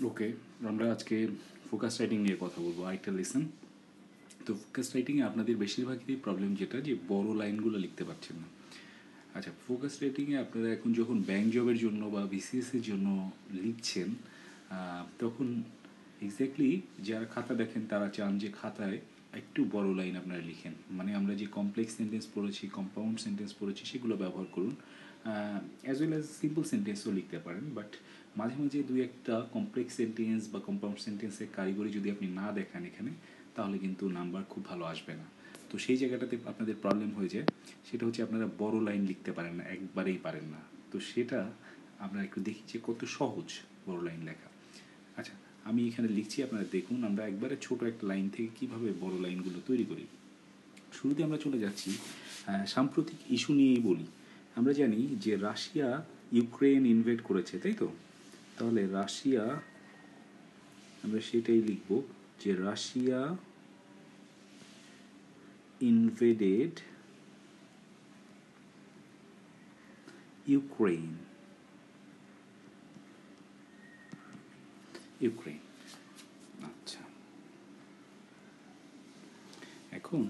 ওকে, আমরা আজকে focus writing নিয়ে কথা বলবো। আরেকটা লেসন। তো ফোকাস রাইটিংয়ে আপনাদের বেশিরভাগই প্রবলেম যেটা, যে বড় লাইনগুলো লিখতে পারছেন না। আচ্ছা, ফোকাস রাইটিংয়ে আপনারা এখন যখন ব্যাংক জবের জন্য বা বিসিএসের জন্য লিখছেন, তখন এক্স্যাক্টলি যারা খাতা দেখেন তারা চান যে খাতায় একটু বড় লাইন আপনারা লিখেন। মানে আমরা যে কমপ্লেক্স সেন্টেন্স পড়েছি, কম্পাউন্ড সেন্টেন্স পড়েছি, সেগুলো ব্যবহার করুন। অ্যাজ ওয়েল অ্যাজ সিম্পল সেন্টেন্সও লিখতে পারেন, বাট মাঝে মাঝে দুই একটা কমপ্লেক্স সেন্টেন্স বা কম্পাউন্ড সেন্টেন্সের কারিগরি যদি আপনি না দেখান এখানে, তাহলে কিন্তু নাম্বার খুব ভালো আসবে না। তো সেই জায়গাটাতে আপনাদের প্রবলেম হয়ে যায়, সেটা হচ্ছে আপনারা বড় লাইন লিখতে পারেন না, একবারেই পারেন না। তো সেটা আমরা একটু দেখি যে কত সহজ বড় লাইন লেখা। আচ্ছা, আমি এখানে লিখছি, আপনারা দেখুন আমরা একবারে ছোট একটা লাইন থেকে কিভাবে বড় লাইনগুলো তৈরি করি। শুরুতে আমরা চলে যাচ্ছি সাম্প্রতিক ইস্যু নিয়েই বলি। আমরা জানি যে রাশিয়া ইউক্রেন ইনভেড করেছে, তাই তো? তাহলে রাশিয়া, আমরা সেটাই লিখব যে রাশিয়া ইনভেডেড ইউক্রেন। ইউক্রেন, আচ্ছা। এখন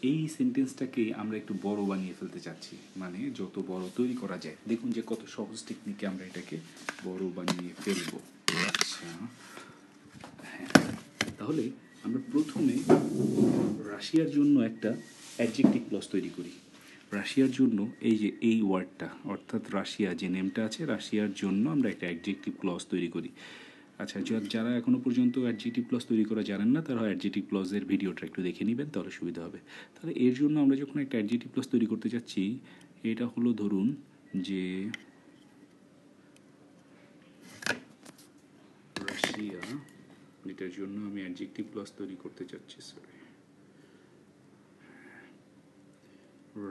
এই সেন্টেন্সটাকে আমরা একটু বড় বানিয়ে ফেলতে চাচ্ছি, মানে যত বড় তৈরি করা যায়। দেখুন যে কত সহজ টেকনিকে আমরা এটাকে বড় বানিয়ে ফেলবো। আচ্ছা, হ্যাঁ, তাহলে আমরা প্রথমে রাশিয়ার জন্য একটা অ্যাডজেক্টিভ ক্লজ তৈরি করি। রাশিয়ার জন্য এই যে এই ওয়ার্ডটা, অর্থাৎ রাশিয়া যে নেমটা আছে, রাশিয়ার জন্য আমরা একটা অ্যাডজেক্টিভ ক্লজ তৈরি করি। আচ্ছা, যারা এখনও পর্যন্ত অ্যাডজেক্টিভ ক্লজ তৈরি করা জানেন না, তারা অ্যাডজেক্টিভ ক্লজের ভিডিওটা একটু দেখে নেবেন, তাহলে সুবিধা হবে। তাহলে এর জন্য আমরা যখন একটা অ্যাডজেক্টিভ ক্লজ তৈরি করতে যাচ্ছি, এটা হলো ধরুন যে রাশিয়া, এটার জন্য আমি অ্যাডজেক্টিভ ক্লজ তৈরি করতে চাচ্ছি। Sorry,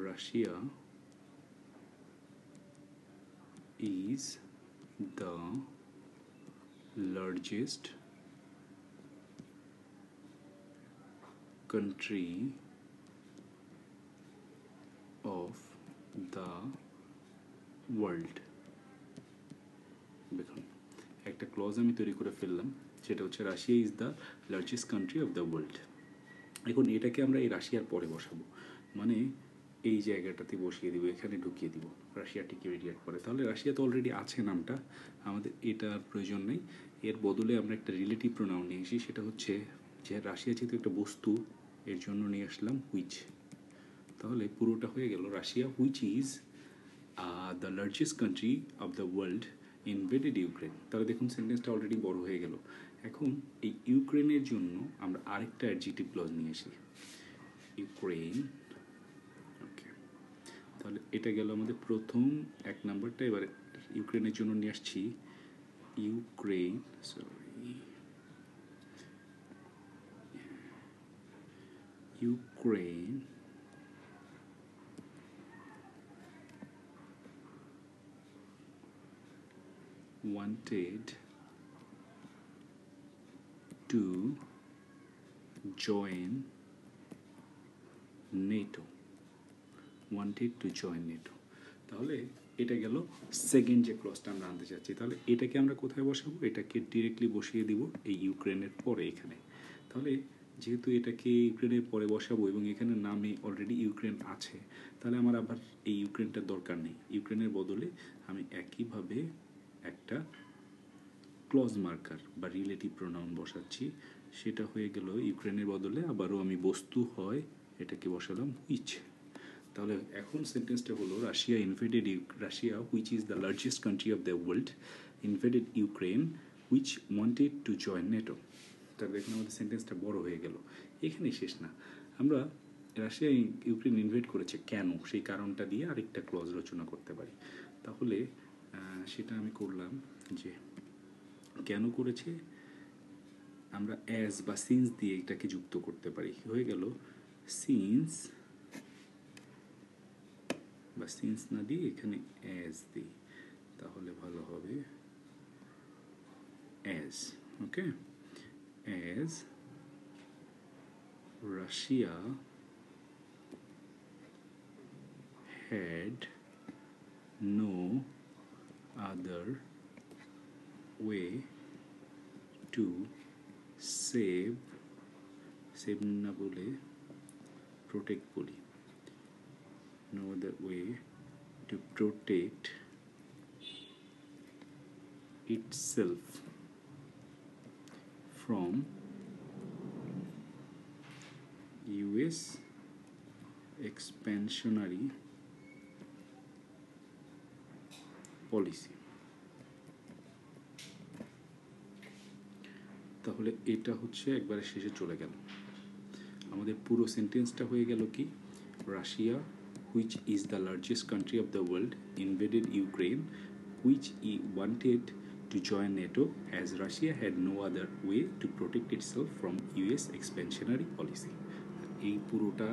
Russia is the largest country of the world. দেখুন, একটা ক্লজ আমি তৈরি করে ফেললাম, সেটা হচ্ছে Russia is the largest country of the world. এখন এটাকে আমরা এই রাশিয়ার পরে বসাবো, মানে এই জায়গাটাতে বসিয়ে দিব, এখানে ঢুকিয়ে দিব রাশিয়াটিকে রিডিয়ার পরে। তাহলে রাশিয়া তো অলরেডি আছে নামটা, আমাদের এটার প্রয়োজন নেই। এর বদলে আমরা একটা রিলেটিভ প্রোনাউন নিয়ে আসি, সেটা হচ্ছে যে রাশিয়া যেহেতু একটা বস্তু, এর জন্য নিয়ে আসলাম হুইচ। তাহলে পুরোটা হয়ে গেল Russia which is the largest country of the world invaded Ukraine. তাহলে দেখুন সেন্টেন্সটা অলরেডি বড় হয়ে গেল। এখন এই ইউক্রেনের জন্য আমরা আরেকটা অ্যাডজেক্টিভ ক্লজ নিয়ে আসি, ইউক্রেন। ওকে, তাহলে এটা গেল আমাদের প্রথম এক নাম্বারটা। এবার ইউক্রেনের জন্য নিয়ে আসছি Ukraine, sorry, Ukraine wanted to join NATO. wanted to join NATO. তাহলে এটা গেল সেকেন্ড যে ক্লজটা আমরা আনতে চাচ্ছি। তাহলে এটাকে আমরা কোথায় বসাবো? এটাকে ডিরেক্টলি বসিয়ে দিব এই ইউক্রেনের পরে এখানে। তাহলে যেহেতু এটাকে ইউক্রেনের পরে বসাবো এবং এখানে নামে অলরেডি ইউক্রেন আছে, তাহলে আমার আবার এই ইউক্রেনটার দরকার নেই। ইউক্রেনের বদলে আমি একইভাবে একটা ক্লজ মার্কার বা রিলেটিভ প্রোনাউন বসাচ্ছি, সেটা হয়ে গেল ইউক্রেনের বদলে আবারও আমি বস্তু হয় এটাকে বসালাম হুইচ। তাহলে এখন সেন্টেন্সটা হলো Russia invaded Russia which is the largest country of the world invaded Ukraine which wanted to join NATO. তাহলে এখন আমাদের সেন্টেন্সটা বড় হয়ে গেল। এখানেই শেষ না, আমরা রাশিয়া ইউক্রেন ইনভেড করেছে কেন, সেই কারণটা দিয়ে আরেকটা ক্লজ রচনা করতে পারি। তাহলে সেটা আমি করলাম যে কেন করেছে, আমরা অ্যাজ বা সিন্স দিয়ে এটাকে যুক্ত করতে পারি। হয়ে গেল সিন্স, বা সিন্স না দিয়ে এখানে অ্যাজ দিই, তাহলে ভালো হবে as. Okay, as Russia had no other way to save না বলে protect বলি, no other way to protect itself from US expansionary policy. তাহলে এটা হচ্ছে একবারে শেষে চলে গেল। আমাদের পুরো সেন্টেন্সটা হয়ে গেল কি, Russia which is the largest country of the world invaded Ukraine, which he wanted to join NATO as Russia had no other way to protect itself from US expansionary policy. এই পুরোটা,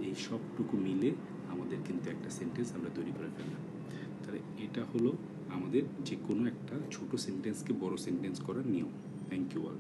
এই সবটুকু মিলে আমাদের কিন্তু একটা সেন্টেন্স আমরা তৈরি করে ফেললাম। তাহলে এটা হলো আমাদের যে কোনো একটা ছোট সেন্টেন্সকে বড় সেন্টেন্স করার নিয়ম। Thank you all.